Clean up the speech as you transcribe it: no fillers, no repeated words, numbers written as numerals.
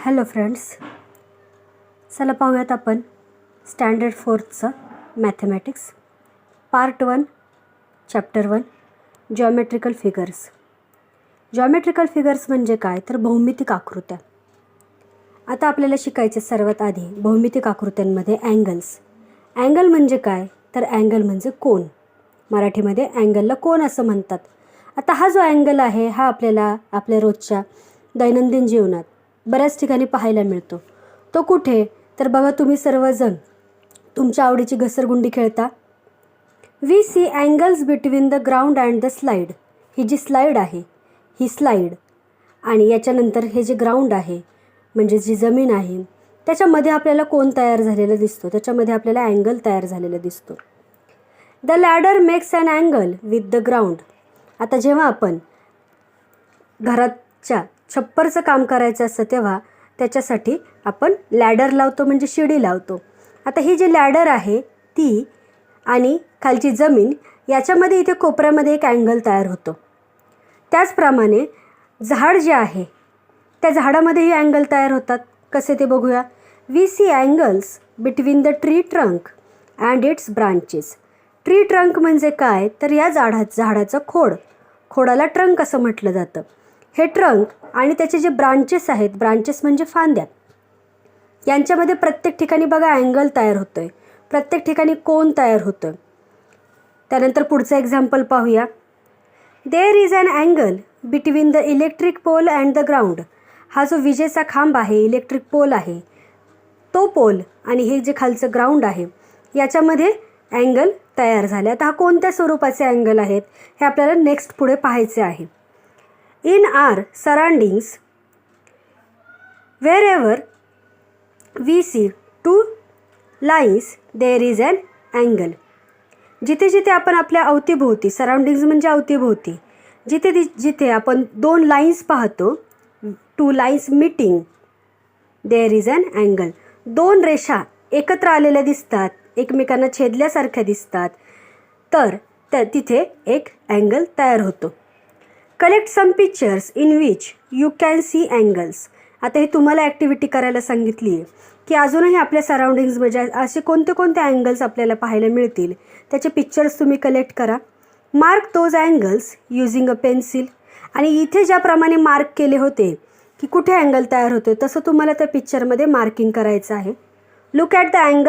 Hello friends, चला पाहूयात आपण स्टँडर्ड 4चं mathematics part 1 chapter 1 geometrical figures. Geometrical figures म्हणजे काय तर भौमितिक आकृत्या. आता आपल्याला शिकायचे सर्वात आधी भौमितिक आकृत्यांमध्ये अँगल्स. अँगल म्हणजे काय तर अँगल म्हणजे कोन. मराठीमध्ये अँगलला कोन असं म्हणतात. आता हा जो अँगल आहे हा आपल्याला आपल्या रोजच्या दैनंदिन जीवनात बऱ्याच ठिकाणी पाहायला मिळतो. तो कुठे तर बघा, तुम्ही सर्वजण तुमच्या आवडीची घसरगुंडी खेळता. We see angles between the ground and the slide. ही जी स्लाईड आहे ही स्लाईड आणि याच्यानंतर हे जे ग्राउंड आहे म्हणजे जी जमीन आहे त्याच्यामध्ये आपल्याला कोन तयार झालेला दिसतो, त्याच्यामध्ये आपल्याला अँगल तयार झालेला दिसतो. The ladder makes an angle with the ground. आता जेव्हा आपण घराच्या छप्परचं काम करायचं असतं तेव्हा त्याच्यासाठी आपण लॅडर लावतो म्हणजे शिडी लावतो. आता ही जी लॅडर आहे ती आणि खालची जमीन याच्यामध्ये इथे कोपऱ्यामध्ये एक अँगल तयार होतो. त्याचप्रमाणे झाड जे आहे त्या झाडामध्येही अँगल तयार होतात. कसे ते बघूया. We see angles between the tree trunk and its branches. Tree trunk म्हणजे काय तर या झाडाचं खोडाला ट्रंक असं म्हटलं जातं. हे ट्रंक आणि त्याचे जे ब्रांचेस आहेत, ब्रांचेस म्हणजे फांद्या, यांच्यामध्ये प्रत्येक ठिकाणी बघा अँगल तयार होतो आहे, प्रत्येक ठिकाणी कोन तयार होतो आहे. त्यानंतर पुढचं एक्झाम्पल पाहूया. There is an angle between the electric pole and the ground. हा जो विजेचा खांब आहे, इलेक्ट्रिक पोल आहे, तो पोल आणि हे जे खालचं ग्राउंड आहे याच्यामध्ये अँगल तयार झाले. आता हा कोणत्या स्वरूपाचे अँगल आहेत हे आपल्याला नेक्स्ट पुढे पाहायचे आहे. In our surroundings, wherever we see two lines, there is an angle. जिथे जिथे आपण आपल्या अवतीभोवती, सराउंडिंग्स म्हणजे अवतीभोवती, जिथे जिथे आपण दोन लाईन्स पाहतो, two lines meeting, there is an angle. दोन रेषा एकत्र आलेल्या दिसतात, एकमेकांना छेदल्यासारख्या दिसतात, तर तिथे एक अँगल तयार होतो. Collect some pictures in which you can see angles. आता हे तुम्हाला ॲक्टिव्हिटी करायला सांगितली आहे की अजूनही आपल्या सराउंडिंग्समध्ये असे कोणते कोणते अँगल्स आपल्याला पाहायला मिळतील त्याचे पिक्चर्स तुम्ही कलेक्ट करा. Mark those angles using a pencil. आणि इथे ज्याप्रमाणे मार्क केले होते की कुठे अँगल तयार होतो तसं तुम्हाला त्या पिक्चरमध्ये मार्किंग करायचं आहे. Look at the angle